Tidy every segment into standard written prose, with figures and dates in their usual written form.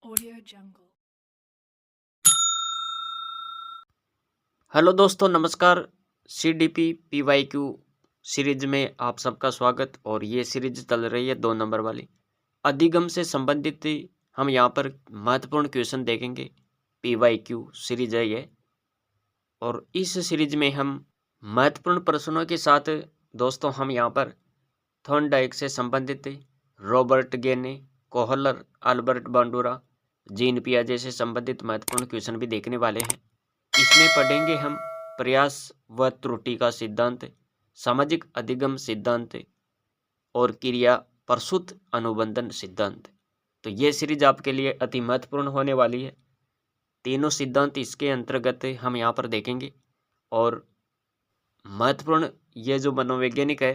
Audio Jungle. Hello दोस्तों, नमस्कार। CDP PYQ series में आप सबका स्वागत। और ये सीरीज चल रही है 2 नंबर वाली अधिगम से संबंधित। हम यहाँ पर महत्वपूर्ण क्वेश्चन देखेंगे। PYQ सीरीज है ये, और इस सीरीज में हम महत्वपूर्ण प्रश्नों के साथ दोस्तों हम यहाँ पर थॉर्नडाइक से संबंधित, रॉबर्ट गेने, कोहलर, अल्बर्ट बांडुरा, जीन पियाजे से संबंधित महत्वपूर्ण क्वेश्चन भी देखने वाले हैं। इसमें पढ़ेंगे हम प्रयास व त्रुटि का सिद्धांत, सामाजिक अधिगम सिद्धांत और क्रिया प्रसूत अनुबंधन सिद्धांत। तो ये सीरीज आपके लिए अति महत्वपूर्ण होने वाली है। तीनों सिद्धांत इसके अंतर्गत हम यहाँ पर देखेंगे। और महत्वपूर्ण ये जो मनोवैज्ञानिक है,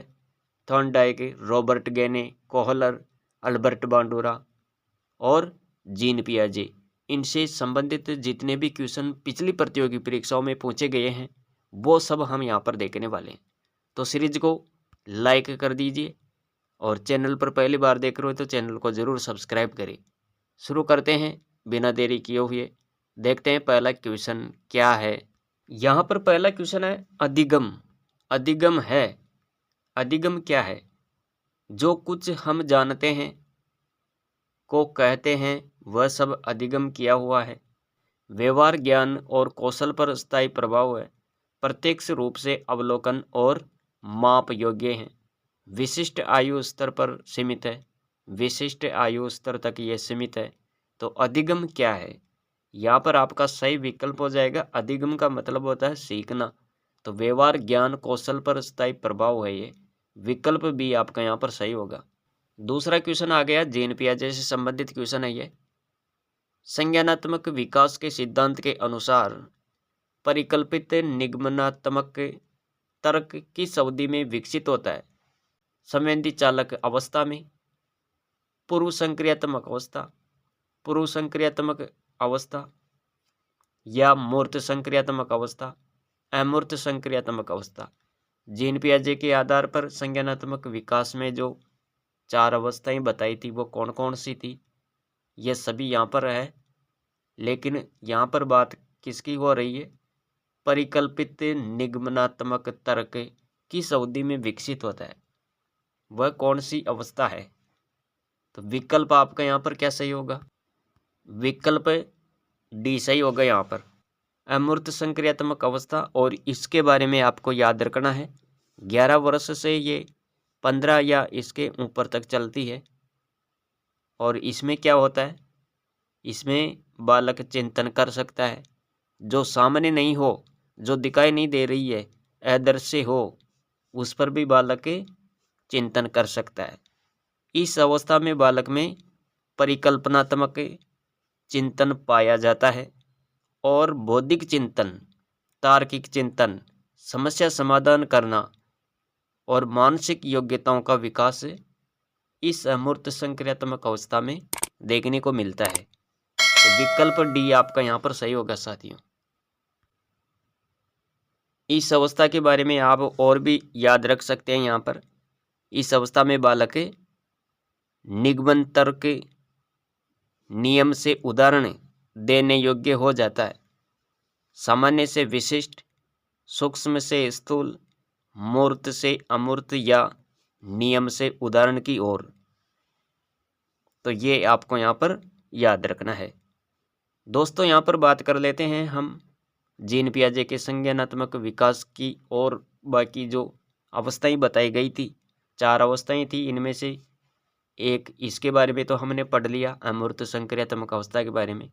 थॉर्नडाइक, रॉबर्ट गेने, कोहलर, अल्बर्ट बांडुरा और जीन पियाजे, इनसे संबंधित जितने भी क्वेश्चन पिछली प्रतियोगी परीक्षाओं में पूछे गए हैं वो सब हम यहाँ पर देखने वाले हैं। तो सीरीज को लाइक कर दीजिए, और चैनल पर पहली बार देख रहे हो तो चैनल को ज़रूर सब्सक्राइब करें। शुरू करते हैं बिना देरी किए हुए। देखते हैं पहला क्वेश्चन क्या है। यहाँ पर पहला क्वेश्चन है अधिगम। अधिगम है, अधिगम क्या है? जो कुछ हम जानते हैं को कहते हैं वह सब अधिगम किया हुआ है। व्यवहार, ज्ञान और कौशल पर स्थायी प्रभाव है। प्रत्यक्ष रूप से अवलोकन और माप योग्य हैं। विशिष्ट आयु स्तर पर सीमित है। विशिष्ट आयु स्तर तक ये सीमित है। तो अधिगम क्या है? यहाँ पर आपका सही विकल्प हो जाएगा। अधिगम का मतलब होता है सीखना। तो व्यवहार, ज्ञान, कौशल पर स्थायी प्रभाव है, ये विकल्प भी आपका यहाँ पर सही होगा। दूसरा क्वेश्चन आ गया, जीन पियाजे से संबंधित क्वेश्चन है ये। संज्ञानात्मक विकास के सिद्धांत के अनुसार परिकल्पित निगमनात्मक तर्क किस अवधि में विकसित होता है? संवेदी चालक अवस्था में, पूर्व संक्रियात्मक अवस्था, पूर्व संक्रियात्मक अवस्था, या मूर्त संक्रियात्मक अवस्था, अमूर्त संक्रियात्मक अवस्था। जीन पियाजे के आधार पर संज्ञानात्मक विकास में जो 4 अवस्थाएं बताई थी वो कौन कौन सी थी, ये सभी यहाँ पर है। लेकिन यहाँ पर बात किसकी हो रही है? परिकल्पित निगमनात्मक तर्क किस अवधि में विकसित होता है, वह कौन सी अवस्था है? तो विकल्प आपका यहाँ पर क्या सही होगा? विकल्प डी सही होगा यहाँ पर, अमूर्त संक्रियात्मक अवस्था। और इसके बारे में आपको याद रखना है, 11 वर्ष से ये 15 या इसके ऊपर तक चलती है। और इसमें क्या होता है? इसमें बालक चिंतन कर सकता है। जो सामने नहीं हो, जो दिखाई नहीं दे रही है, अदृश्य हो, उस पर भी बालक चिंतन कर सकता है। इस अवस्था में बालक में परिकल्पनात्मक चिंतन पाया जाता है, और बौद्धिक चिंतन, तार्किक चिंतन, समस्या समाधान करना और मानसिक योग्यताओं का विकास इस अमूर्त संक्रियात्मक अवस्था में देखने को मिलता है। तो विकल्प डी आपका यहाँ पर सही होगा साथियों। इस अवस्था के बारे में आप और भी याद रख सकते हैं। यहाँ पर इस अवस्था में बालक निगमन तर्क नियम से उदाहरण देने योग्य हो जाता है। सामान्य से विशिष्ट, सूक्ष्म से स्थूल, मूर्त से अमूर्त या नियम से उदाहरण की ओर। तो ये आपको यहाँ पर याद रखना है। दोस्तों यहाँ पर बात कर लेते हैं हम जीन पियाजे के संज्ञानात्मक विकास की। और बाकी जो अवस्थाएं बताई गई थी, 4 अवस्थाएं थी, इनमें से एक इसके बारे में तो हमने पढ़ लिया, अमूर्त संक्रियात्मक अवस्था के बारे में।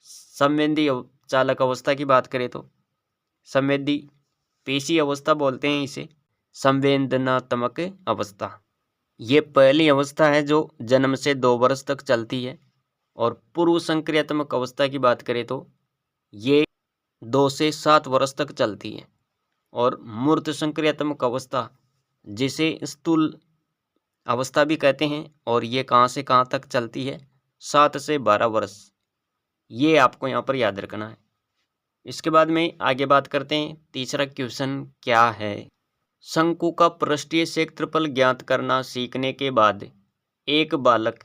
संवेदी चालक अवस्था की बात करें तो संवेदी पेशी अवस्था बोलते हैं इसे, संवेदनात्मक अवस्था। ये पहली अवस्था है जो जन्म से 2 वर्ष तक चलती है। और पूर्व संक्रियात्मक अवस्था की बात करें तो ये 2 से 7 वर्ष तक चलती है। और मूर्त संक्रियात्मक अवस्था, जिसे स्थूल अवस्था भी कहते हैं, और ये कहाँ से कहाँ तक चलती है? 7 से 12 वर्ष। ये आपको यहाँ पर याद रखना है। इसके बाद में आगे बात करते हैं। तीसरा क्वेश्चन क्या है? शंकु का पृष्ठीय क्षेत्रफल ज्ञात करना सीखने के बाद एक बालक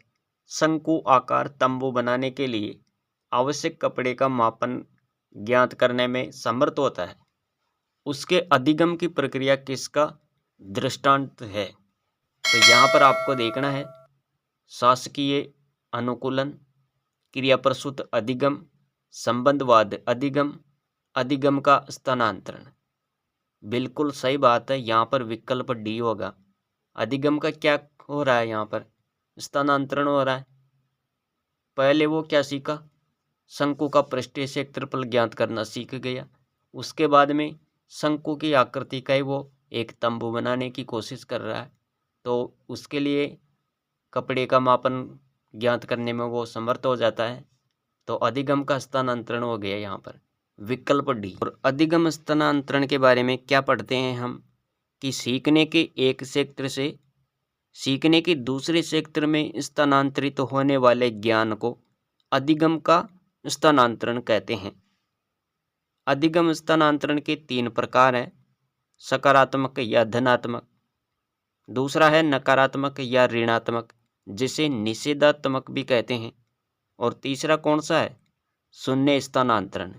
शंकु आकार तंबू बनाने के लिए आवश्यक कपड़े का मापन ज्ञात करने में समर्थ होता है, उसके अधिगम की प्रक्रिया किसका दृष्टांत है? तो यहाँ पर आपको देखना है शासकीय अनुकूलन, क्रियाप्रसूत अधिगम, संबंधवाद अधिगम, अधिगम का स्थानांतरण। बिल्कुल सही बात है, यहाँ पर विकल्प डी होगा। अधिगम का क्या हो रहा है? यहाँ पर स्थानांतरण हो रहा है। पहले वो क्या सीखा? शंकु का पृष्ठीय क्षेत्रफल ज्ञात करना सीख गया। उसके बाद में शंकु की आकृति का ही वो एक तंबू बनाने की कोशिश कर रहा है, तो उसके लिए कपड़े का मापन ज्ञात करने में वो समर्थ हो जाता है। तो अधिगम का स्थानांतरण हो गया यहाँ पर, विकल्प डी। और अधिगम स्थानांतरण के बारे में क्या पढ़ते हैं हम कि सीखने के एक क्षेत्र से सीखने के दूसरे क्षेत्र में स्थानांतरित होने वाले ज्ञान को अधिगम का स्थानांतरण कहते हैं। अधिगम स्थानांतरण के 3 प्रकार हैं, सकारात्मक या धनात्मक, दूसरा है नकारात्मक या ऋणात्मक जिसे निषेधात्मक भी कहते हैं, और तीसरा कौन सा है? शून्य स्थानांतरण।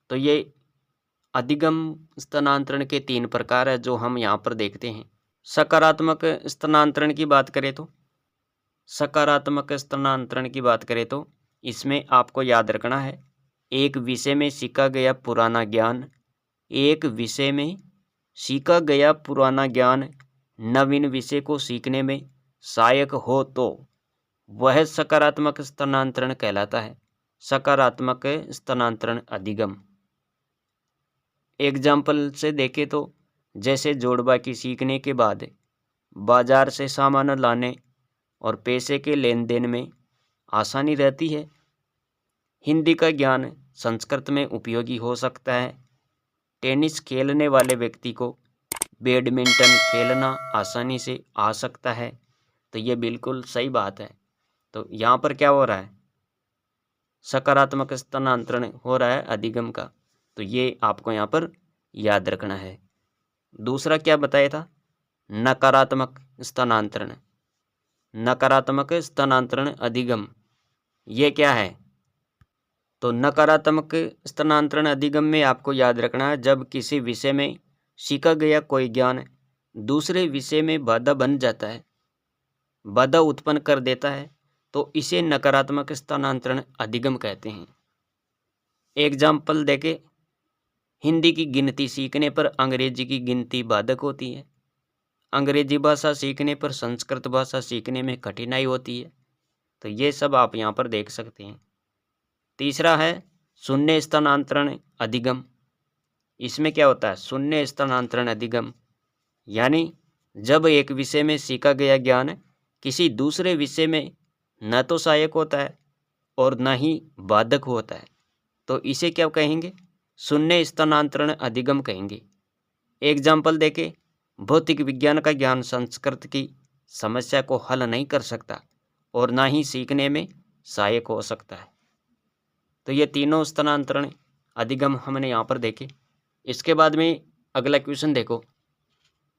तो ये अधिगम स्थानांतरण के 3 प्रकार है जो हम यहाँ पर देखते हैं। सकारात्मक स्थानांतरण की बात करें तो इसमें आपको याद रखना है, एक विषय में सीखा गया पुराना ज्ञान नवीन विषय को सीखने में सहायक हो तो वह सकारात्मक स्थानांतरण कहलाता है। सकारात्मक स्थानांतरण अधिगम। एग्जाम्पल से देखें तो जैसे जोड़बा की सीखने के बाद बाजार से सामान लाने और पैसे के लेन देन में आसानी रहती है। हिंदी का ज्ञान संस्कृत में उपयोगी हो सकता है। टेनिस खेलने वाले व्यक्ति को बैडमिंटन खेलना आसानी से आ सकता है। तो ये बिल्कुल सही बात है। तो यहाँ पर क्या हो रहा है? सकारात्मक स्थानांतरण हो रहा है अधिगम का। तो ये आपको यहाँ पर याद रखना है। दूसरा क्या बताया था? नकारात्मक स्थानांतरण। नकारात्मक स्थानांतरण अधिगम, ये क्या है? तो नकारात्मक स्थानांतरण अधिगम में आपको याद रखना है, जब किसी विषय में सीखा गया कोई ज्ञान दूसरे विषय में बाधा बन जाता है, बाधा उत्पन्न कर देता है, तो इसे नकारात्मक स्थानांतरण अधिगम कहते हैं। एग्जाम्पल देके, हिंदी की गिनती सीखने पर अंग्रेजी की गिनती बाधक होती है। अंग्रेजी भाषा सीखने पर संस्कृत भाषा सीखने में कठिनाई होती है। तो ये सब आप यहाँ पर देख सकते हैं। तीसरा है शून्य स्थानांतरण अधिगम। इसमें क्या होता है? शून्य स्थानांतरण अधिगम यानी जब एक विषय में सीखा गया ज्ञान किसी दूसरे विषय में न तो सहायक होता है और न ही बाधक होता है, तो इसे क्या कहेंगे? शून्य स्थानांतरण अधिगम कहेंगे। एग्जाम्पल देके, भौतिक विज्ञान का ज्ञान संस्कृत की समस्या को हल नहीं कर सकता और ना ही सीखने में सहायक हो सकता है। तो ये तीनों स्थानांतरण अधिगम हमने यहाँ पर देखे। इसके बाद में अगला क्वेश्चन देखो,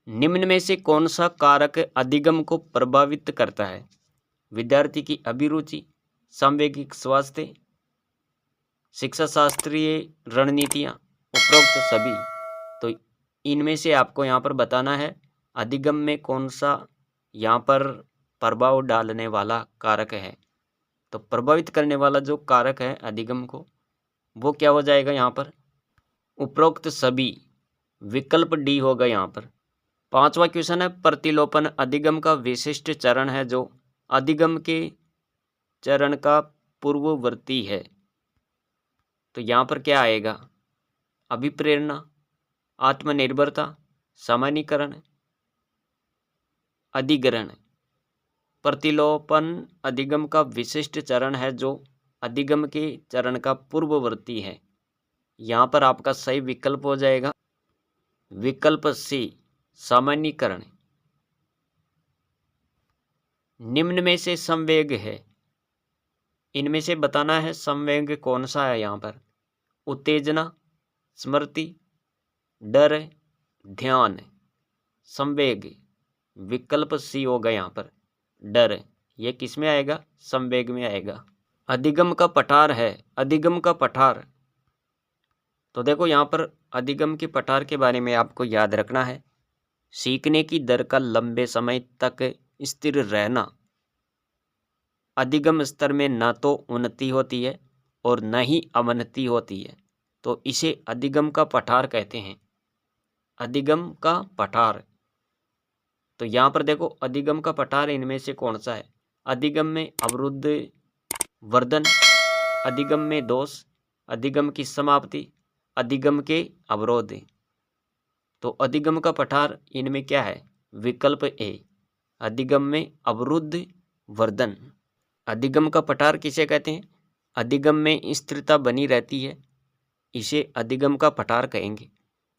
निम्न में से कौन सा कारक अधिगम को प्रभावित करता है? विद्यार्थी की अभिरुचि, सांवेगिक स्वास्थ्य, शिक्षा शास्त्रीय रणनीतियाँ, उपरोक्त सभी। तो इनमें से आपको यहाँ पर बताना है अधिगम में कौन सा यहाँ पर प्रभाव डालने वाला कारक है। तो प्रभावित करने वाला जो कारक है अधिगम को, वो क्या हो जाएगा यहाँ पर? उपरोक्त सभी, विकल्प डी होगा यहाँ पर। 5वां क्वेश्चन है, प्रतिलोपन अधिगम का विशिष्ट चरण है जो अधिगम के चरण का पूर्ववर्ती है। तो यहाँ पर क्या आएगा? अभिप्रेरणा, आत्मनिर्भरता, सामान्यीकरण, अधिग्रहण। प्रतिलोपन अधिगम का विशिष्ट चरण है जो अधिगम के चरण का पूर्ववर्ती है। यहाँ पर आपका सही विकल्प हो जाएगा विकल्प सी, सामान्यीकरण। निम्न में से संवेग है, इनमें से बताना है संवेग कौन सा है यहाँ पर? उत्तेजना, स्मृति, डर, ध्यान। संवेग, विकल्प सी होगा यहाँ पर, डर। ये किस में आएगा? संवेग में आएगा। अधिगम का पठार है, अधिगम का पठार। तो देखो यहाँ पर अधिगम के पठार के बारे में आपको याद रखना है। सीखने की दर का लंबे समय तक स्थिर रहना। अधिगम स्तर में न तो उन्नति होती है और न ही अवनति होती है, तो इसे अधिगम का पठार कहते हैं। अधिगम का पठार। तो यहाँ पर देखो अधिगम का पठार इनमें से कौन सा है? अधिगम में अवरुद्ध वर्धन, अधिगम में दोष, अधिगम की समाप्ति, अधिगम के अवरोध। तो अधिगम का पठार इनमें क्या है? विकल्प ए, अधिगम में अवरुद्ध वर्धन। अधिगम का पठार किसे कहते हैं? अधिगम में स्थिरता बनी रहती है, इसे अधिगम का पठार कहेंगे।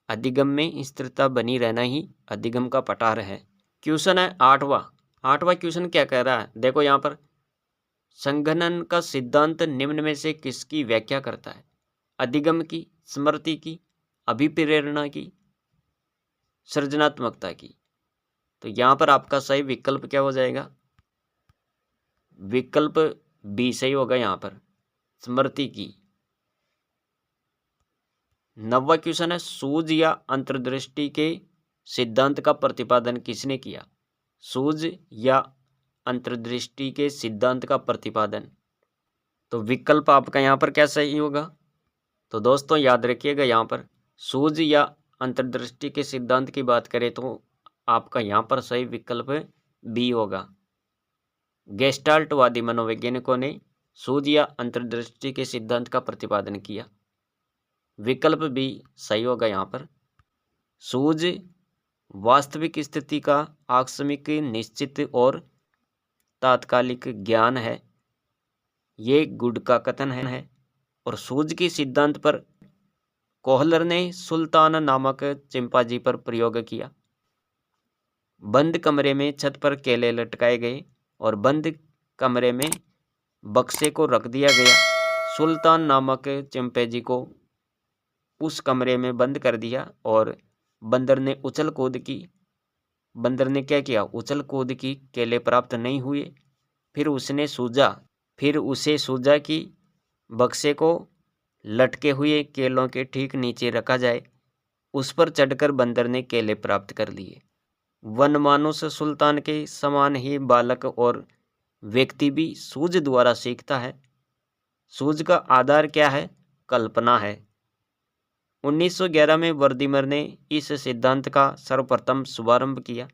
अधिगम में स्थिरता बनी रहना ही अधिगम का पठार है। क्वेश्चन है आठवां क्वेश्चन क्या कह रहा है? देखो यहाँ पर संघनन का सिद्धांत निम्न में से किसकी व्याख्या करता है? अधिगम की, स्मृति की, अभिप्रेरणा की, सृजनात्मकता की। तो यहाँ पर आपका सही विकल्प क्या हो जाएगा? विकल्प बी सही होगा यहाँ पर, स्मृति की। 9वां क्वेश्चन है सूझ या अंतर्दृष्टि के सिद्धांत का प्रतिपादन किसने किया? सूझ या अंतर्दृष्टि के सिद्धांत का प्रतिपादन। तो विकल्प आपका यहाँ पर क्या सही होगा? तो दोस्तों याद रखिएगा, यहाँ पर सूझ या अंतर्दृष्टि के सिद्धांत की बात करें तो आपका यहाँ पर सही विकल्प बी होगा। गेस्टाल्टवादी मनोवैज्ञानिकों ने सूझ या अंतर्दृष्टि के सिद्धांत का प्रतिपादन किया। विकल्प बी सही होगा यहाँ पर। सूझ वास्तविक स्थिति का आकस्मिक, निश्चित और तात्कालिक ज्ञान है, ये गुड का कथन है। और सूझ के सिद्धांत पर कोहलर ने सुल्तान नामक चिंपांजी पर प्रयोग किया। बंद कमरे में छत पर केले लटकाए गए और बंद कमरे में बक्से को रख दिया गया। सुल्तान नामक चिंपैंजी को उस कमरे में बंद कर दिया और बंदर ने उछल कूद की। बंदर ने क्या किया? उछल कूद की, केले प्राप्त नहीं हुए। फिर उसे सूझा कि बक्से को लटके हुए केलों के ठीक नीचे रखा जाए। उस पर चढ़कर बंदर ने केले प्राप्त कर लिए। वनमानुष सुल्तान के समान ही बालक और व्यक्ति भी सूझ द्वारा सीखता है। सूझ का आधार क्या है? कल्पना है। 1911 में वर्दीमर ने इस सिद्धांत का सर्वप्रथम शुभारंभ किया।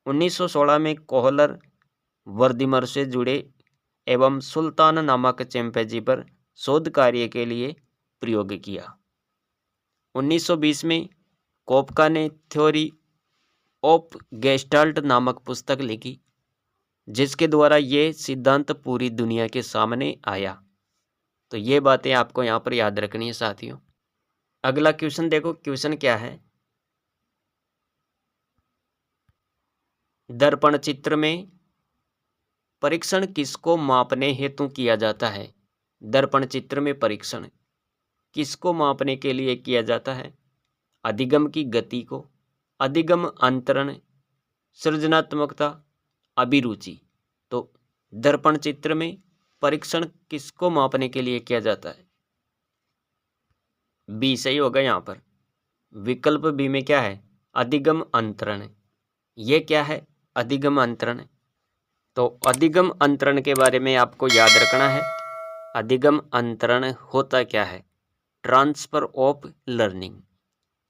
1916 में कोहलर वर्दीमर से जुड़े एवं सुल्तान नामक चिंपैंजी पर शोध कार्य के लिए प्रयोग किया। 1920 में कोपका ने थ्योरी ऑफ गेस्टाल्ट नामक पुस्तक लिखी, जिसके द्वारा ये सिद्धांत पूरी दुनिया के सामने आया। तो ये बातें आपको यहाँ पर याद रखनी है साथियों। अगला क्वेश्चन देखो, क्वेश्चन क्या है? दर्पण चित्र में परीक्षण किसको मापने हेतु किया जाता है? दर्पण चित्र में परीक्षण किसको मापने के लिए किया जाता है? अधिगम की गति को, अधिगम अंतरण, सृजनात्मकता, अभिरुचि। तो दर्पण चित्र में परीक्षण किसको मापने के लिए किया जाता है? बी सही होगा यहाँ पर। विकल्प बी में क्या है? अधिगम अंतरण। ये क्या है? अधिगम अंतरण। तो अधिगम अंतरण के बारे में आपको याद रखना है। अधिगम अंतरण होता क्या है? ट्रांसफर ऑफ लर्निंग,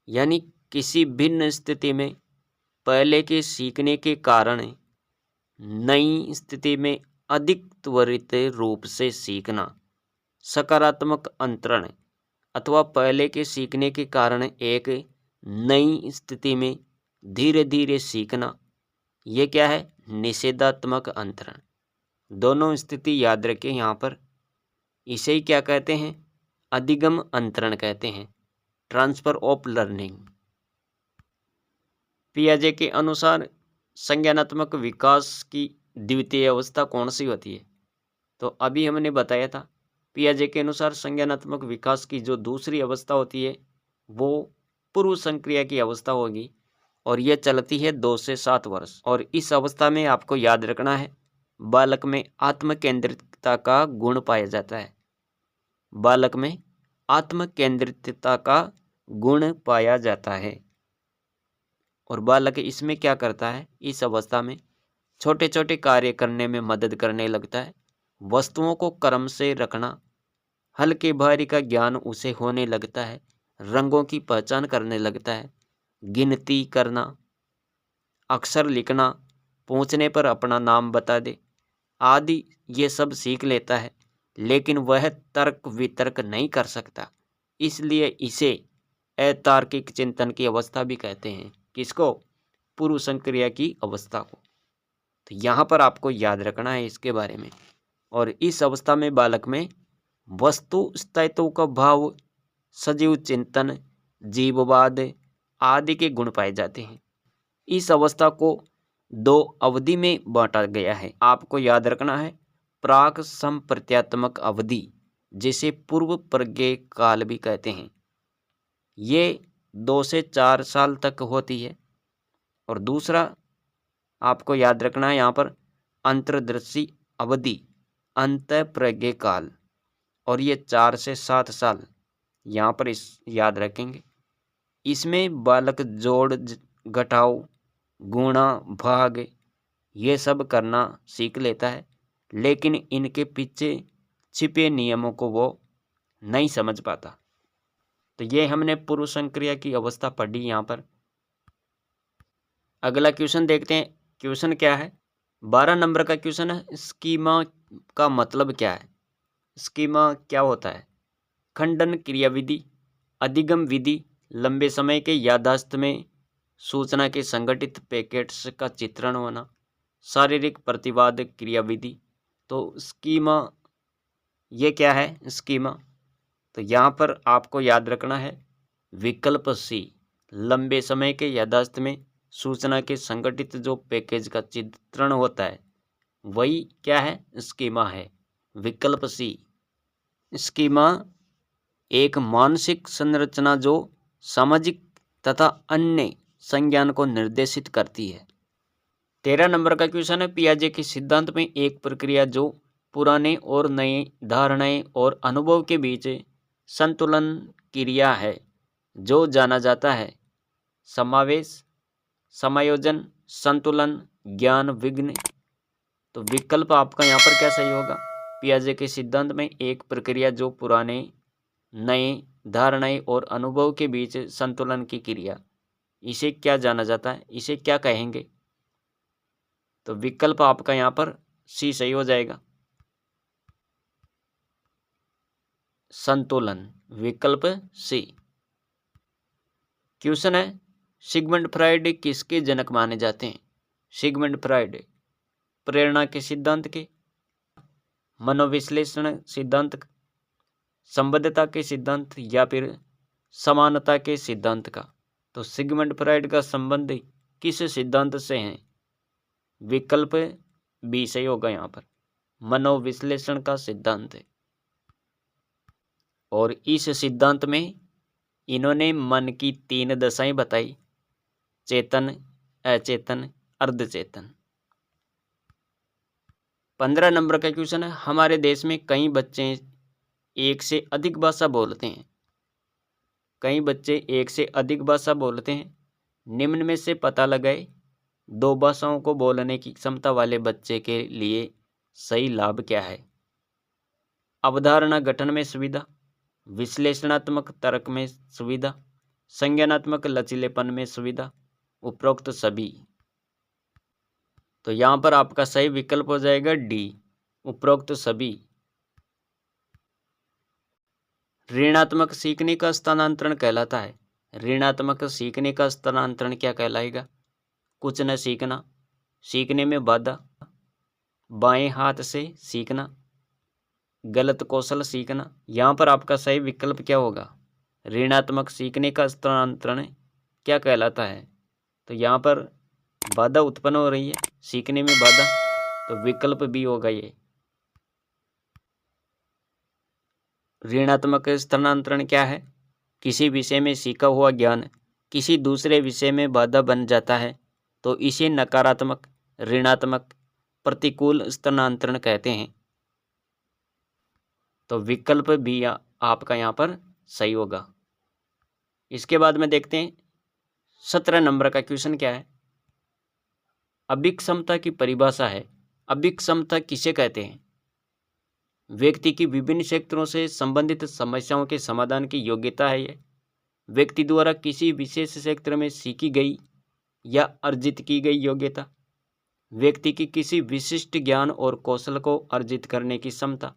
यानी किसी भिन्न स्थिति में पहले के सीखने के कारण नई स्थिति में अधिक त्वरित रूप से सीखना। सकारात्मक अंतरण अथवा पहले के सीखने के कारण एक नई स्थिति में धीरे धीरे सीखना, ये क्या है? निषेधात्मक अंतरण। दोनों स्थिति याद रखें यहाँ पर। इसे ही क्या कहते हैं? अधिगम अंतरण कहते हैं, ट्रांसफर ऑफ लर्निंग। पियाजे के अनुसार संज्ञानात्मक विकास की द्वितीय अवस्था कौन सी होती है? तो अभी हमने बताया था, पियाजे के अनुसार संज्ञानात्मक विकास की जो दूसरी अवस्था होती है वो पूर्व संक्रिया की अवस्था होगी और यह चलती है 2 से 7 वर्ष। और इस अवस्था में आपको याद रखना है बालक में आत्मकेंद्रितता का गुण पाया जाता है। बालक में आत्मकेंद्रितता का गुण पाया जाता है। और बालक इसमें क्या करता है, इस अवस्था में छोटे छोटे कार्य करने में मदद करने लगता है। वस्तुओं को क्रम से रखना, हल्के भारी का ज्ञान उसे होने लगता है। रंगों की पहचान करने लगता है। गिनती करना, अक्षर लिखना, पूछने पर अपना नाम बता दे आदि ये सब सीख लेता है। लेकिन वह तर्क वितर्क नहीं कर सकता, इसलिए इसे अतार्किक चिंतन की अवस्था भी कहते हैं। किसको? पूर्व संक्रिया की अवस्था को। तो यहाँ पर आपको याद रखना है इसके बारे में। और इस अवस्था में बालक में वस्तु स्थायित्व का भाव, सजीव चिंतन, जीववाद आदि के गुण पाए जाते हैं। इस अवस्था को दो अवधि में बांटा गया है। आपको याद रखना है, प्राक संप्रत्यात्मक अवधि, जिसे पूर्व प्रज्ञ काल भी कहते हैं, ये 2 से 4 साल तक होती है। और दूसरा आपको याद रखना है यहाँ पर अंतर्दृष्टि अवधि, अंतःप्रज्ञ काल, और ये 4 से 7 साल यहाँ पर इस याद रखेंगे। इसमें बालक जोड़ घटाव, गुणा भाग ये सब करना सीख लेता है, लेकिन इनके पीछे छिपे नियमों को वो नहीं समझ पाता। तो ये हमने पूर्व संक्रिया की अवस्था पढ़ी। यहाँ पर अगला क्वेश्चन देखते हैं। क्वेश्चन क्या है? 12 नंबर का क्वेश्चन है, स्कीमा का मतलब क्या है? स्कीमा क्या होता है? खंडन क्रिया विधि, अधिगम विधि, लंबे समय के याददाश्त में सूचना के संगठित पैकेट्स का चित्रण होना, शारीरिक प्रतिवाद क्रिया विधि। तो स्कीमा ये क्या है? स्कीमा तो यहाँ पर आपको याद रखना है, विकल्प सी, लंबे समय के याददाश्त में सूचना के संगठित जो पैकेज का चित्रण होता है वही क्या है? स्कीमा है। विकल्प सी। स्कीमा एक मानसिक संरचना जो सामाजिक तथा अन्य संज्ञान को निर्देशित करती है। 13 नंबर का क्वेश्चन है, पियाजे के सिद्धांत में एक प्रक्रिया जो पुराने और नए धारणाएं और अनुभव के बीच संतुलन क्रिया है, जो जाना जाता है समावेश, समायोजन, संतुलन, ज्ञान विघ्न। तो विकल्प आपका यहाँ पर क्या सही होगा? पियाजे के सिद्धांत में एक प्रक्रिया जो पुराने नए धारणाएं और अनुभव के बीच संतुलन की क्रिया, इसे क्या जाना जाता है? इसे क्या कहेंगे? तो विकल्प आपका यहाँ पर सी सही हो जाएगा, संतुलन। विकल्प सी। क्वेश्चन है, सिगमंड फ्राइड किसके जनक माने जाते हैं? सिगमंड फ्राइड प्रेरणा के सिद्धांत के, मनोविश्लेषण सिद्धांत, संबद्धता के सिद्धांत, या फिर समानता के सिद्धांत का। तो सिगमंड फ्राइड का संबंध किस सिद्धांत से है? विकल्प बी सही होगा यहाँ पर, मनोविश्लेषण का सिद्धांत है। और इस सिद्धांत में इन्होंने मन की 3 दशाएं बताई, चेतन, अचेतन, अर्धचेतन। 15 नंबर का क्वेश्चन है, हमारे देश में कई बच्चे एक से अधिक भाषा बोलते हैं। कई बच्चे एक से अधिक भाषा बोलते हैं। निम्न में से पता लगाए 2 भाषाओं को बोलने की क्षमता वाले बच्चे के लिए सही लाभ क्या है? अवधारणा गठन में सुविधा, विश्लेषणात्मक तर्क में सुविधा, संज्ञानात्मक लचीलेपन में सुविधा, उपरोक्त सभी। तो यहाँ पर आपका सही विकल्प हो जाएगा डी, उपरोक्त सभी। ऋणात्मक सीखने का स्थानांतरण कहलाता है। ऋणात्मक सीखने का स्थानांतरण क्या कहलाएगा? कुछ न सीखना, सीखने में बाधा, बाएं हाथ से सीखना, गलत कौशल सीखना। यहाँ पर आपका सही विकल्प क्या होगा? ऋणात्मक सीखने का स्थानांतरण क्या कहलाता है? तो यहाँ पर बाधा उत्पन्न हो रही है, सीखने में बाधा, तो विकल्प बी होगा ये। ऋणात्मक स्थानांतरण क्या है? किसी विषय में सीखा हुआ ज्ञान किसी दूसरे विषय में बाधा बन जाता है, तो इसे नकारात्मक, ऋणात्मक प्रतिकूल स्थानांतरण कहते हैं। तो विकल्प बी आपका यहाँ पर सही होगा। इसके बाद में देखते हैं 17 नंबर का क्वेश्चन क्या है। अभिक्षमता की परिभाषा है। अभिक्षमता किसे कहते हैं? व्यक्ति की विभिन्न क्षेत्रों से संबंधित समस्याओं के समाधान की योग्यता है। यह व्यक्ति द्वारा किसी विशेष क्षेत्र में सीखी गई या अर्जित की गई योग्यता। व्यक्ति की किसी विशिष्ट ज्ञान और कौशल को अर्जित करने की क्षमता।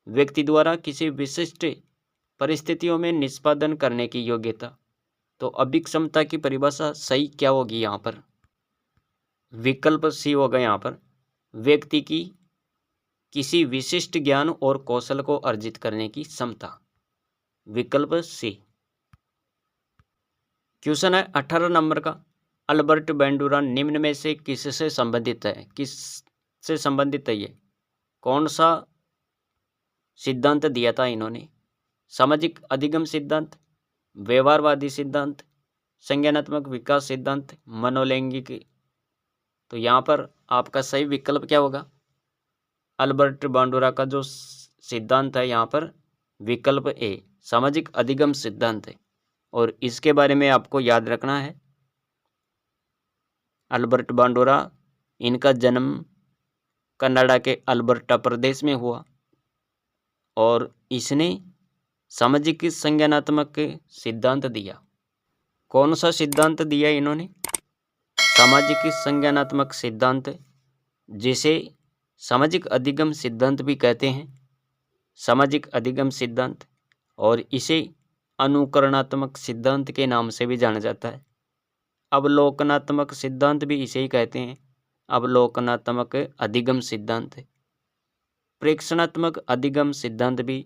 व्यक्ति द्वारा किसी विशिष्ट परिस्थितियों में निष्पादन करने की योग्यता। तो अभिक्षमता की परिभाषा सही क्या होगी यहाँ पर? विकल्प सी होगा यहाँ पर, व्यक्ति की किसी विशिष्ट ज्ञान और कौशल को अर्जित करने की क्षमता। विकल्प सी। क्वेश्चन है 18 नंबर का। अल्बर्ट बैंडुरा निम्न में से किससे संबंधित है? किससे संबंधित है ये? कौन सा सिद्धांत दिया था इन्होंने? सामाजिक अधिगम सिद्धांत, व्यवहारवादी सिद्धांत, संज्ञानात्मक विकास सिद्धांत, मनोलैंगिक। तो यहाँ पर आपका सही विकल्प क्या होगा? अल्बर्ट बैंडुरा का जो सिद्धांत है यहाँ पर विकल्प ए, सामाजिक अधिगम सिद्धांत है। और इसके बारे में आपको याद रखना है, अल्बर्ट बैंडुरा, इनका जन्म कनाडा के अल्बर्टा प्रदेश में हुआ और इसने सामाजिक संज्ञानात्मक सिद्धांत दिया। कौन सा सिद्धांत दिया इन्होंने? सामाजिक संज्ञानात्मक सिद्धांत, जिसे सामाजिक अधिगम सिद्धांत भी कहते हैं। सामाजिक अधिगम सिद्धांत, और इसे अनुकरणात्मक सिद्धांत के नाम से भी जाना जाता है। अवलोकनात्मक सिद्धांत भी इसे ही कहते हैं, अवलोकनात्मक अधिगम सिद्धांत। प्रेक्षणात्मक अधिगम सिद्धांत भी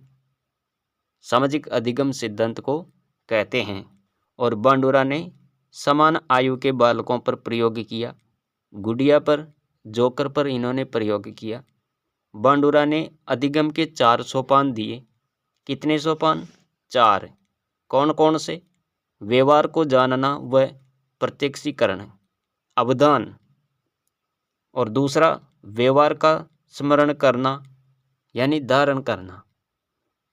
सामाजिक अधिगम सिद्धांत को कहते हैं। और बैंडुरा ने समान आयु के बालकों पर प्रयोग किया, गुड़िया पर, जोकर पर इन्होंने प्रयोग किया। बैंडुरा ने अधिगम के 4 सोपान दिए। कितने सोपान? 4। कौन कौन से? व्यवहार को जानना व प्रत्यक्षीकरण, अवधान, और दूसरा व्यवहार का स्मरण करना यानी धारण करना,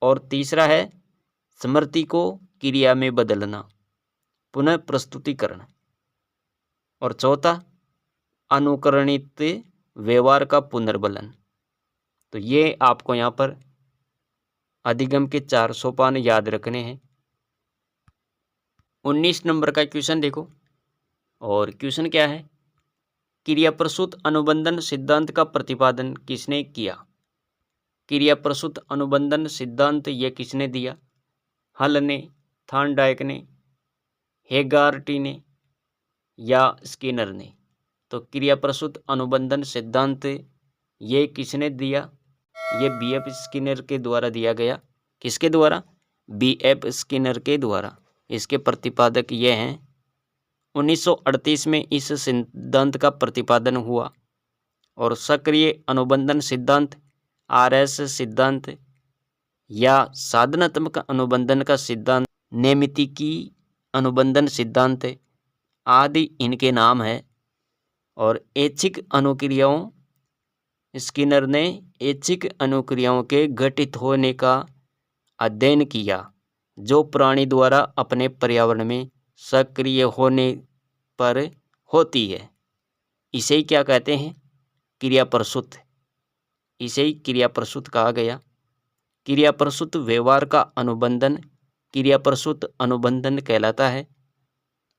और तीसरा है स्मृति को क्रिया में बदलना, पुनः प्रस्तुतिकरण, और चौथा अनुकरणित व्यवहार का पुनर्बलन। तो ये आपको यहाँ पर अधिगम के 4 सोपान याद रखने हैं। 19 नंबर का क्वेश्चन देखो, और क्वेश्चन क्या है? क्रिया प्रसूत अनुबंधन सिद्धांत का प्रतिपादन किसने किया? क्रिया प्रसूत अनुबंधन सिद्धांत ये किसने दिया? हल ने, थॉर्नडाइक ने, हेगार्टी ने या स्किनर ने? तो क्रिया प्रसूत अनुबंधन सिद्धांत ये किसने दिया? ये बीएफ स्किनर के द्वारा दिया गया। किसके द्वारा? बीएफ स्किनर के द्वारा। इसके प्रतिपादक ये हैं। 1938 में इस सिद्धांत का प्रतिपादन हुआ और सक्रिय अनुबंधन सिद्धांत, आरएस सिद्धांत या साधनात्मक अनुबंधन का सिद्धांत, नैमित्तिकी अनुबंधन सिद्धांत आदि इनके नाम है। और ऐच्छिक अनुक्रियाओं, स्किनर ने ऐच्छिक अनुक्रियाओं के घटित होने का अध्ययन किया जो प्राणी द्वारा अपने पर्यावरण में सक्रिय होने पर होती है। इसे ही क्या कहते हैं? क्रिया प्रसूत। इसे ही क्रिया प्रसूत कहा गया। क्रिया प्रसूत व्यवहार का अनुबंधन क्रिया प्रसूत अनुबंधन कहलाता है।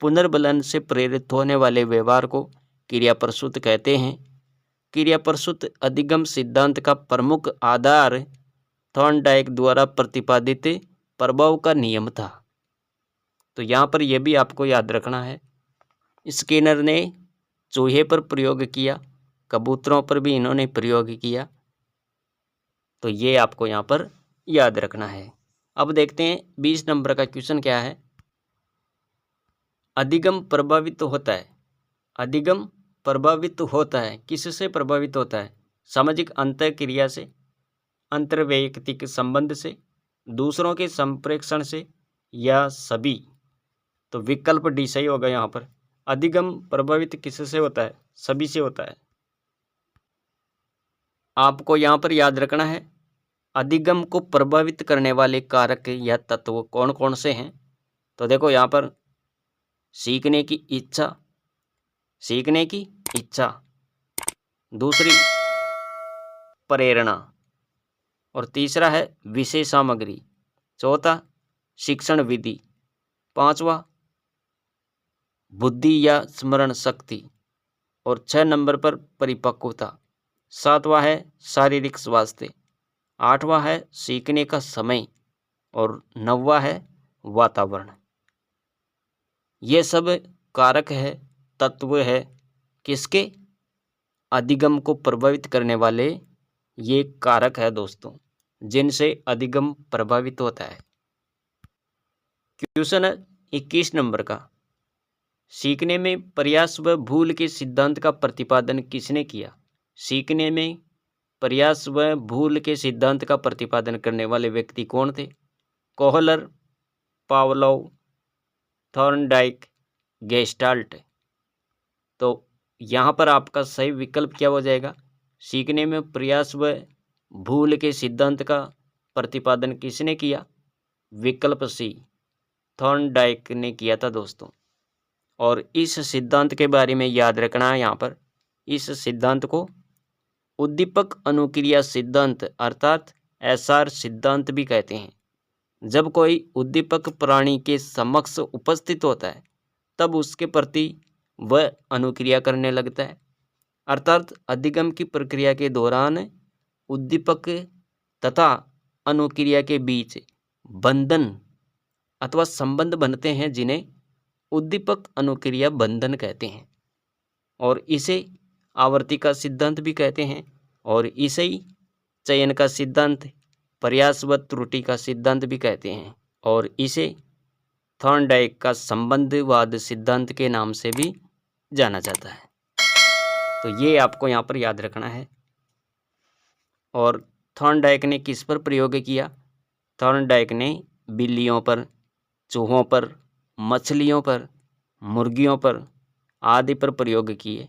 पुनर्बलन से प्रेरित होने वाले व्यवहार को क्रिया प्रसूत कहते हैं। क्रिया प्रसूत अधिगम सिद्धांत का प्रमुख आधार थॉर्नडाइक द्वारा प्रतिपादित प्रभाव का नियम था। तो यहाँ पर यह भी आपको याद रखना है, स्किनर ने चूहे पर प्रयोग किया, कबूतरों पर भी इन्होंने प्रयोग किया। तो ये आपको यहाँ पर याद रखना है। अब देखते हैं 20 नंबर का क्वेश्चन क्या है। अधिगम प्रभावित होता है। अधिगम प्रभावित होता है, किससे प्रभावित होता है? सामाजिक अंतःक्रिया से, अंतर्वैयक्तिक संबंध से, दूसरों के संप्रेषण से, या सभी? तो विकल्प डी सही होगा यहाँ पर। अधिगम प्रभावित किससे होता है? सभी से होता है। आपको यहाँ पर याद रखना है अधिगम को प्रभावित करने वाले कारक या तत्व कौन कौन से हैं। तो देखो यहाँ पर सीखने की इच्छा, सीखने की इच्छा, दूसरी प्रेरणा, और तीसरा है विषय सामग्री, चौथा शिक्षण विधि, पांचवा बुद्धि या स्मरण शक्ति, और 6 नंबर पर परिपक्वता, सातवां है शारीरिक स्वास्थ्य, आठवां है सीखने का समय, और 9वां है वातावरण। ये सब कारक है, तत्व है किसके, अधिगम को प्रभावित करने वाले ये कारक है दोस्तों, जिनसे अधिगम प्रभावित होता है। क्वेश्चन है 21 नंबर का, सीखने में प्रयास व भूल के सिद्धांत का प्रतिपादन किसने किया। सीखने में प्रयास व भूल के सिद्धांत का प्रतिपादन करने वाले व्यक्ति कौन थे। Kohler, Pavlov, Thorndike, gestalt. तो यहाँ पर आपका सही विकल्प क्या हो जाएगा, सीखने में प्रयास व भूल के सिद्धांत का प्रतिपादन किसने किया, विकल्प सी, थॉर्नडाइक ने किया था दोस्तों। और इस सिद्धांत के बारे में याद रखना है, यहाँ पर इस सिद्धांत को उद्दीपक अनुक्रिया सिद्धांत अर्थात एसआर सिद्धांत भी कहते हैं। जब कोई उद्दीपक प्राणी के समक्ष उपस्थित होता है तब उसके प्रति वह अनुक्रिया करने लगता है, अर्थात अधिगम की प्रक्रिया के दौरान उद्दीपक तथा अनुक्रिया के बीच बंधन अथवा संबंध बनते हैं, जिन्हें उद्दीपक अनुक्रिया बंधन कहते हैं, और इसे आवर्ती का सिद्धांत भी कहते हैं, और इसे ही चयन का सिद्धांत, प्रयास व त्रुटि का सिद्धांत भी कहते हैं, और इसे थॉर्नडाइक का संबंधवाद सिद्धांत के नाम से भी जाना जाता है। तो ये आपको यहाँ पर याद रखना है। और थॉर्नडाइक ने किस पर प्रयोग किया, थॉर्नडाइक ने बिल्लियों पर, चूहों पर, मछलियों पर, मुर्गियों पर आदि पर प्रयोग किए।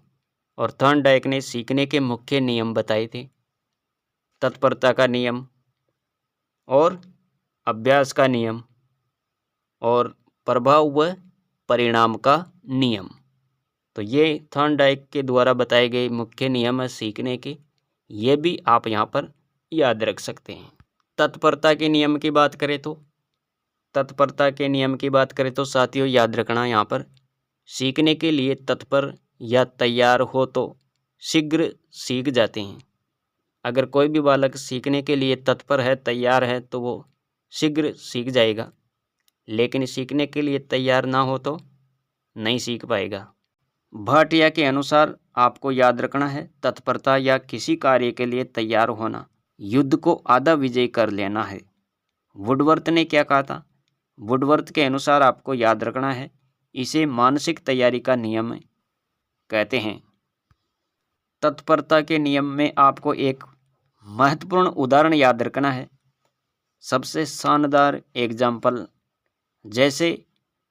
और थॉर्नडाइक ने सीखने के मुख्य नियम बताए थे, तत्परता का नियम और अभ्यास का नियम और प्रभाव व परिणाम का नियम। तो ये थॉर्नडाइक के द्वारा बताए गए मुख्य नियम है सीखने के, ये भी आप यहाँ पर याद रख सकते हैं। तत्परता के नियम की बात करें तो, तत्परता के नियम की बात करें तो साथियों याद रखना, यहाँ पर सीखने के लिए तत्पर या तैयार हो तो शीघ्र सीख जाते हैं। अगर कोई भी बालक सीखने के लिए तत्पर है, तैयार है, तो वो शीघ्र सीख जाएगा, लेकिन सीखने के लिए तैयार ना हो तो नहीं सीख पाएगा। भाटिया के अनुसार आपको याद रखना है, तत्परता या किसी कार्य के लिए तैयार होना युद्ध को आधा विजय कर लेना है। वुडवर्थ ने क्या कहा था, वुडवर्थ के अनुसार आपको याद रखना है, इसे मानसिक तैयारी का नियम कहते हैं। तत्परता के नियम में आपको एक महत्वपूर्ण उदाहरण याद रखना है, सबसे शानदार एग्जाम्पल, जैसे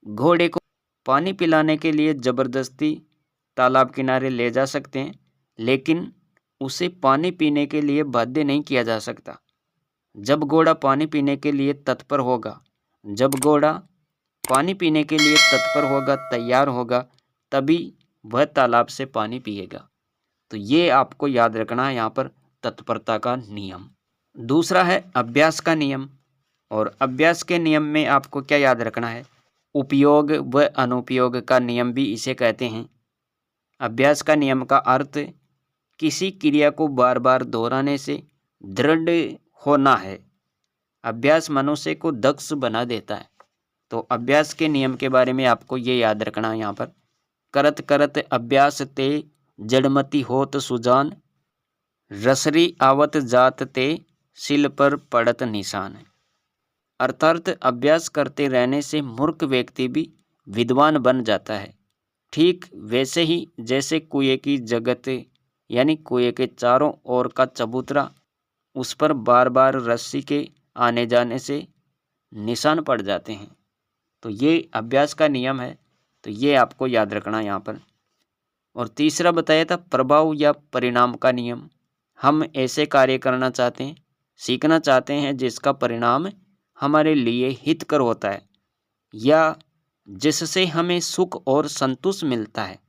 घोड़े को पानी पिलाने के लिए जबरदस्ती तालाब किनारे ले जा सकते हैं, लेकिन उसे पानी पीने के लिए बाध्य नहीं किया जा सकता। जब घोड़ा पानी पीने के लिए तत्पर होगा, जब घोड़ा पानी पीने के लिए तत्पर होगा, तैयार होगा, तभी वह तालाब से पानी पिएगा। तो ये आपको याद रखना है यहाँ पर तत्परता का नियम। दूसरा है अभ्यास का नियम, और अभ्यास के नियम में आपको क्या याद रखना है, उपयोग व अनुपयोग का नियम भी इसे कहते हैं। अभ्यास का नियम का अर्थ किसी क्रिया को बार बार दोहराने से दृढ़ होना है। अभ्यास मनुष्य को दक्ष बना देता है। तो अभ्यास के नियम के बारे में आपको ये याद रखना है यहाँ पर, करत करत अभ्यास ते जड़मती होत सुजान, रसरी आवत जात ते सिल पर पड़त निशान। अर्थात अभ्यास करते रहने से मूर्ख व्यक्ति भी विद्वान बन जाता है। ठीक वैसे ही जैसे कुएं की जगत यानी कुएं के चारों ओर का चबूतरा, उस पर बार बार रस्सी के आने जाने से निशान पड़ जाते हैं। तो ये अभ्यास का नियम है, तो ये आपको याद रखना यहाँ पर। और तीसरा बताया था प्रभाव या परिणाम का नियम। हम ऐसे कार्य करना चाहते हैं, सीखना चाहते हैं जिसका परिणाम हमारे लिए हितकर होता है या जिससे हमें सुख और संतोष मिलता है।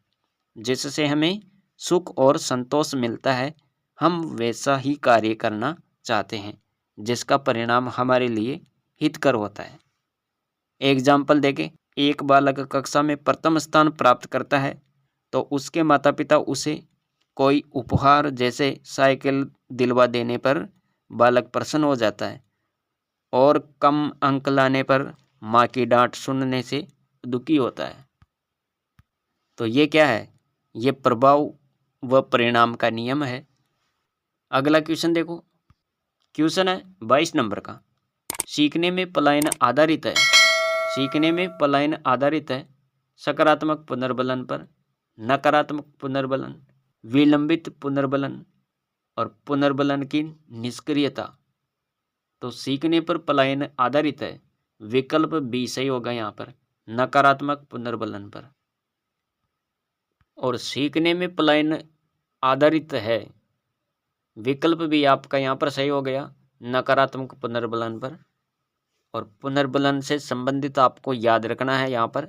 जिससे हमें सुख और संतोष मिलता है, हम वैसा ही कार्य करना चाहते हैं जिसका परिणाम हमारे लिए हितकर होता है। एग्जाम्पल देखें, एक बालक कक्षा में प्रथम स्थान प्राप्त करता है तो उसके माता पिता उसे कोई उपहार जैसे साइकिल दिलवा देने पर बालक प्रसन्न हो जाता है और कम अंक लाने पर माँ की डांट सुनने से दुखी होता है। तो ये क्या है? ये प्रभाव व परिणाम का नियम है। अगला क्वेश्चन देखो, क्वेश्चन है 22 नंबर का। सीखने में पलायन आधारित है। सीखने में पलायन आधारित है सकारात्मक पुनर्बलन पर, नकारात्मक पुनर्बलन, विलंबित पुनर्बलन और पुनर्बलन की निष्क्रियता। तो सीखने पर पलायन आधारित है, विकल्प बी सही होगा यहाँ पर, नकारात्मक पुनर्बलन पर। और सीखने में पलायन आधारित है, विकल्प भी आपका यहाँ पर सही हो गया, नकारात्मक पुनर्बलन पर। और पुनर्बलन से संबंधित आपको याद रखना है यहाँ पर,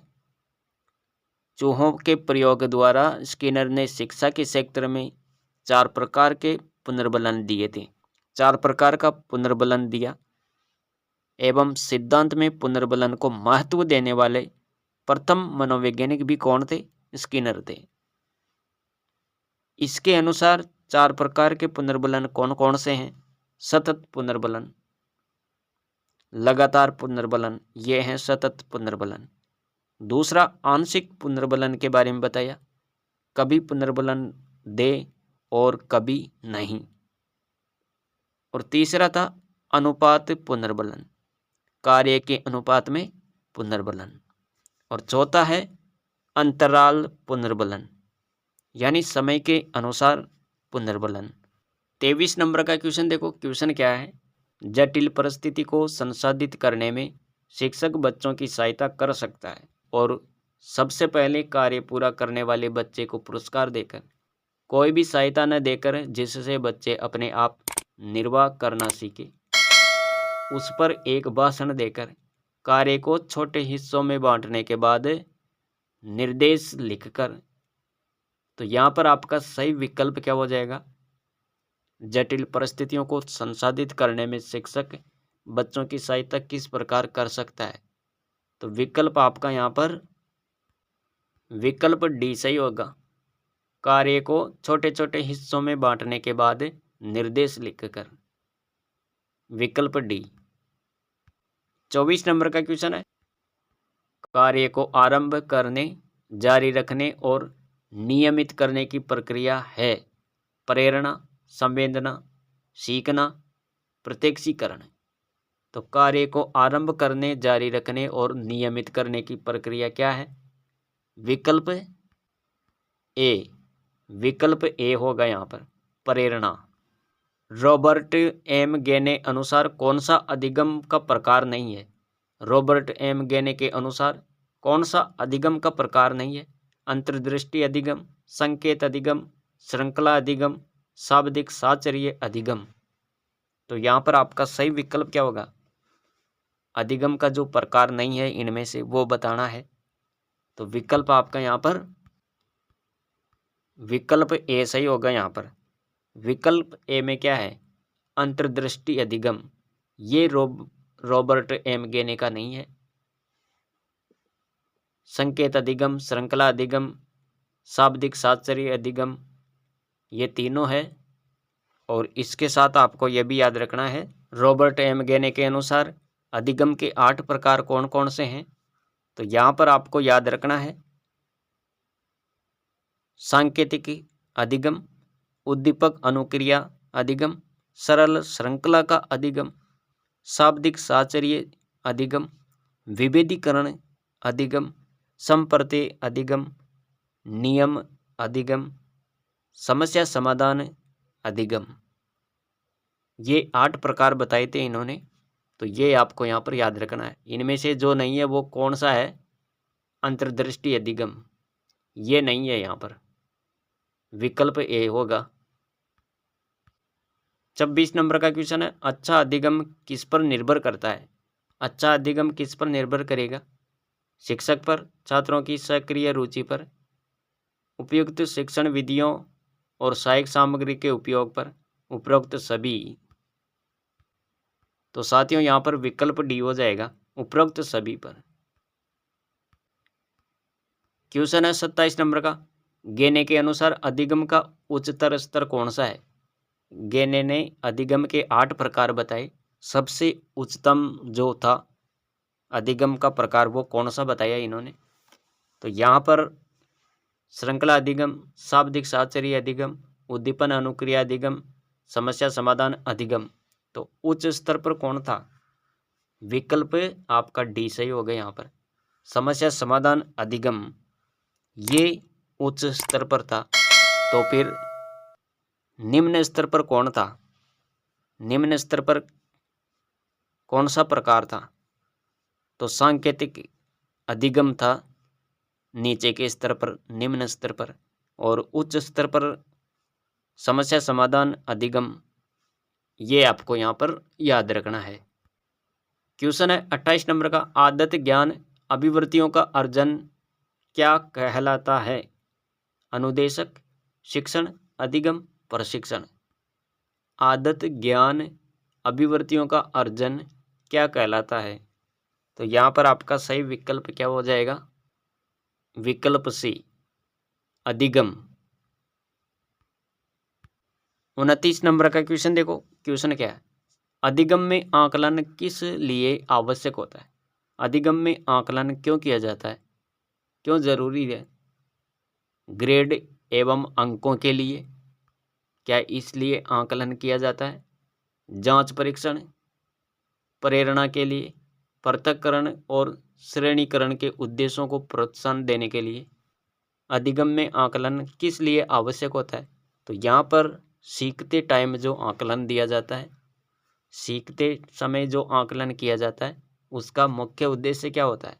चूहों के प्रयोग द्वारा स्किनर ने शिक्षा के क्षेत्र में 4 प्रकार के पुनर्बलन दिए थे। 4 प्रकार का पुनर्बलन दिया एवं सिद्धांत में पुनर्बलन को महत्व देने वाले प्रथम मनोवैज्ञानिक भी कौन थे? स्किनर थे। इसके अनुसार 4 प्रकार के पुनर्बलन कौन कौन से हैं? सतत पुनर्बलन, लगातार पुनर्बलन, ये हैं सतत पुनर्बलन। दूसरा आंशिक पुनर्बलन के बारे में बताया, कभी पुनर्बलन दे और कभी नहीं। और तीसरा था अनुपात पुनर्बलन, कार्य के अनुपात में पुनर्बलन। और चौथा है अंतराल पुनर्बलन, यानी समय के अनुसार पुनर्बलन। 23 नंबर का क्वेश्चन देखो, क्वेश्चन क्या है? जटिल परिस्थिति को संसाधित करने में शिक्षक बच्चों की सहायता कर सकता है और सबसे पहले कार्य पूरा करने वाले बच्चे को पुरस्कार देकर, कोई भी सहायता न देकर जिससे बच्चे अपने आप निर्वाह करना सीखे, उस पर एक भाषण देकर, कार्य को छोटे हिस्सों में बांटने के बाद निर्देश लिखकर। तो यहाँ पर आपका सही विकल्प क्या हो जाएगा? जटिल परिस्थितियों को संसाधित करने में शिक्षक बच्चों की सहायता किस प्रकार कर सकता है? तो विकल्प आपका यहाँ पर विकल्प डी सही होगा, कार्य को छोटे छोटे हिस्सों में बांटने के बाद निर्देश लिखकर, विकल्प डी। 24 नंबर का क्वेश्चन है, कार्य को आरंभ करने, जारी रखने और नियमित करने की प्रक्रिया है प्रेरणा, संवेदना, सीखना, प्रत्यक्षीकरण। तो कार्य को आरंभ करने, जारी रखने और नियमित करने की प्रक्रिया क्या है? विकल्प ए, विकल्प ए होगा यहाँ पर, प्रेरणा। रॉबर्ट एम गेने अनुसार कौन सा अधिगम का प्रकार नहीं है? रॉबर्ट एम गेने के अनुसार कौन सा अधिगम का प्रकार नहीं है? अंतर्दृष्टि अधिगम, संकेत अधिगम, श्रृंखला अधिगम, शाब्दिक साचर्य अधिगम। तो यहाँ पर आपका सही विकल्प क्या होगा? अधिगम का जो प्रकार नहीं है इनमें से वो बताना है। तो विकल्प आपका यहाँ पर विकल्प ए सही होगा। यहाँ पर विकल्प ए में क्या है? अंतर्दृष्टि अधिगम। ये रॉबर्ट एम गेने का नहीं है। संकेत अधिगम, श्रृंखला अधिगम, शाब्दिक साचर्य अधिगम, ये तीनों है। और इसके साथ आपको यह भी याद रखना है, रॉबर्ट एम गेने के अनुसार अधिगम के 8 प्रकार कौन कौन से हैं? तो यहाँ पर आपको याद रखना है, सांकेतिक अधिगम, उद्दीपक अनुक्रिया अधिगम, सरल श्रृंखला का अधिगम, शाब्दिक साचर्य अधिगम, विभेदीकरण अधिगम, संप्रत्यय अधिगम, नियम अधिगम, समस्या समाधान अधिगम। ये 8 प्रकार बताए थे इन्होंने। तो ये आपको यहाँ पर याद रखना है। इनमें से जो नहीं है वो कौन सा है? अंतर्दृष्टि अधिगम, ये नहीं है यहाँ पर, विकल्प ए होगा। 26 नंबर का क्वेश्चन है, अच्छा अधिगम किस पर निर्भर करता है? अच्छा अधिगम किस पर निर्भर करेगा? शिक्षक पर, छात्रों की सक्रिय रुचि पर, उपयुक्त शिक्षण विधियों और सहायक सामग्री के उपयोग पर, उपरोक्त सभी। तो साथियों यहाँ पर विकल्प डी हो जाएगा, उपरोक्त सभी पर। क्वेश्चन है 27 नंबर का, गेने के अनुसार अधिगम का उच्चतर स्तर कौन सा है? गेने ने अधिगम के 8 प्रकार बताए, सबसे उच्चतम जो था अधिगम का प्रकार वो कौन सा बताया इन्होंने? तो यहाँ पर श्रृंखला अधिगम, शाब्दिक साहचर्य अधिगम, उद्दीपन अनुक्रिया अधिगम, समस्या समाधान अधिगम। तो उच्च स्तर पर कौन था? विकल्प आपका डी सही होगा यहाँ पर, समस्या समाधान अधिगम ये उच्च स्तर पर था। तो फिर निम्न स्तर पर कौन था? निम्न स्तर पर कौन सा प्रकार था? तो सांकेतिक अधिगम था नीचे के स्तर पर, निम्न स्तर पर, और उच्च स्तर पर समस्या समाधान अधिगम। ये आपको यहाँ पर याद रखना है। क्वेश्चन है 28 नंबर का, आदत ज्ञान अभिवृत्तियों का अर्जन क्या कहलाता है? अनुदेशक, शिक्षण, अधिगम, प्रशिक्षण। आदत ज्ञान अभिवृत्तियों का अर्जन क्या कहलाता है? तो यहाँ पर आपका सही विकल्प क्या हो जाएगा? विकल्प सी, अधिगम। 29 नंबर का क्वेश्चन देखो, क्वेश्चन क्या है? अधिगम में आकलन किस लिए आवश्यक होता है? अधिगम में आकलन क्यों किया जाता है, क्यों जरूरी है? ग्रेड एवं अंकों के लिए, क्या इसलिए आकलन किया जाता है? जांच परीक्षण, प्रेरणा के लिए, पृथक्करण और श्रेणीकरण के उद्देश्यों को प्रोत्साहन देने के लिए। अधिगम में आकलन किस लिए आवश्यक होता है? तो यहाँ पर सीखते टाइम जो आकलन दिया जाता है, सीखते समय जो आकलन किया जाता है, उसका मुख्य उद्देश्य क्या होता है?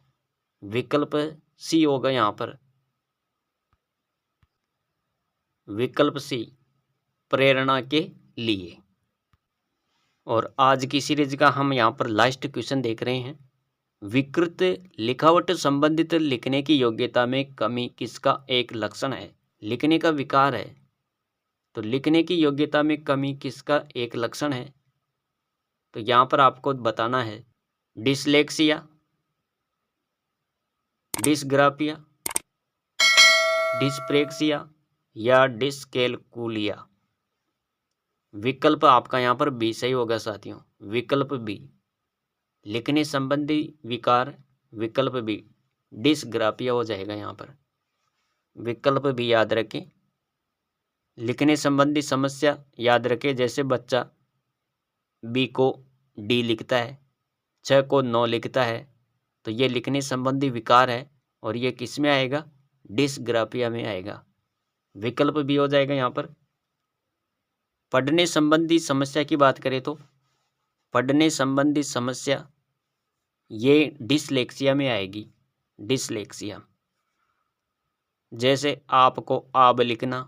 विकल्प सी होगा यहाँ पर, विकल्प सी, प्रेरणा के लिए। और आज की सीरीज का हम यहाँ पर लास्ट क्वेश्चन देख रहे हैं, विकृत लिखावट संबंधित लिखने की योग्यता में कमी किसका एक लक्षण है? लिखने का विकार है, तो लिखने की योग्यता में कमी किसका एक लक्षण है? तो यहाँ पर आपको बताना है, डिसलेक्सिया, डिसग्राफिया, डिस्प्रेक्सिया या डिस्कैलकुलिया। विकल्प आपका यहाँ पर बी सही होगा साथियों, विकल्प बी, लिखने संबंधी विकार, विकल्प बी, डिस्ग्राफिया हो जाएगा यहाँ पर। विकल्प भी याद रखें, लिखने संबंधी समस्या याद रखें, जैसे बच्चा बी को डी लिखता है, 6 को 9 लिखता है, तो ये लिखने संबंधी विकार है और ये किस में आएगा? डिस्ग्राफिया में आएगा। विकल्प भी हो जाएगा यहाँ पर। पढ़ने संबंधी समस्या की बात करें तो पढ़ने संबंधी समस्या ये डिसलेक्सिया में आएगी, डिसलेक्सिया। जैसे आपको आब लिखना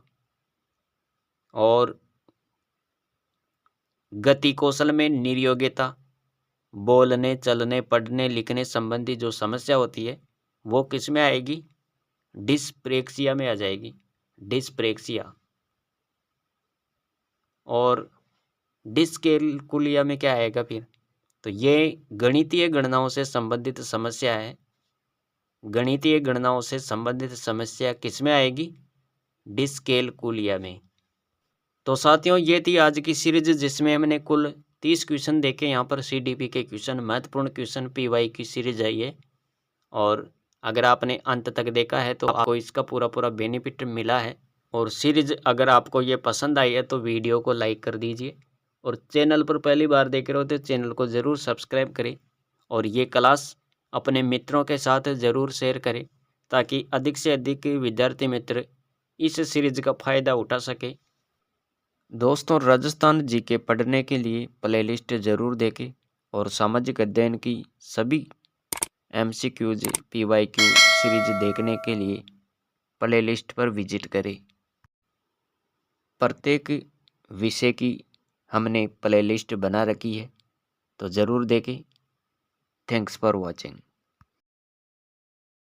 और गति कौशल में निर्योग्यता, बोलने, चलने, पढ़ने, लिखने संबंधी जो समस्या होती है वो किस में आएगी? डिस्प्रेक्सिया में आ जाएगी, डिस्प्रेक्सिया। और डिस्कैलकुलिया में क्या आएगा फिर? तो ये गणितीय गणनाओं से संबंधित समस्या है। गणितीय गणनाओं से संबंधित समस्या किस में आएगी? डिस्कैलकुलिया में। तो साथियों ये थी आज की सीरीज, जिसमें हमने कुल 30 क्वेश्चन देखे। यहाँ पर CDP के क्वेश्चन, महत्वपूर्ण क्वेश्चन PY की सीरीज है ये। और अगर आपने अंत तक देखा है तो आपको इसका पूरा बेनिफिट मिला है। और सीरीज अगर आपको ये पसंद आई है तो वीडियो को लाइक कर दीजिए, और चैनल पर पहली बार देख रहे हो तो चैनल को ज़रूर सब्सक्राइब करें, और ये क्लास अपने मित्रों के साथ ज़रूर शेयर करें, ताकि अधिक से अधिक विद्यार्थी मित्र इस सीरीज का फ़ायदा उठा सके। दोस्तों, राजस्थान जीके पढ़ने के लिए प्लेलिस्ट ज़रूर देखें, और सामाजिक अध्ययन की सभी MCQs PYQ सीरीज देखने के लिए प्लेलिस्ट पर विजिट करें। प्रत्येक विषय की हमने प्लेलिस्ट बना रखी है, तो ज़रूर देखें। Thanks for watching.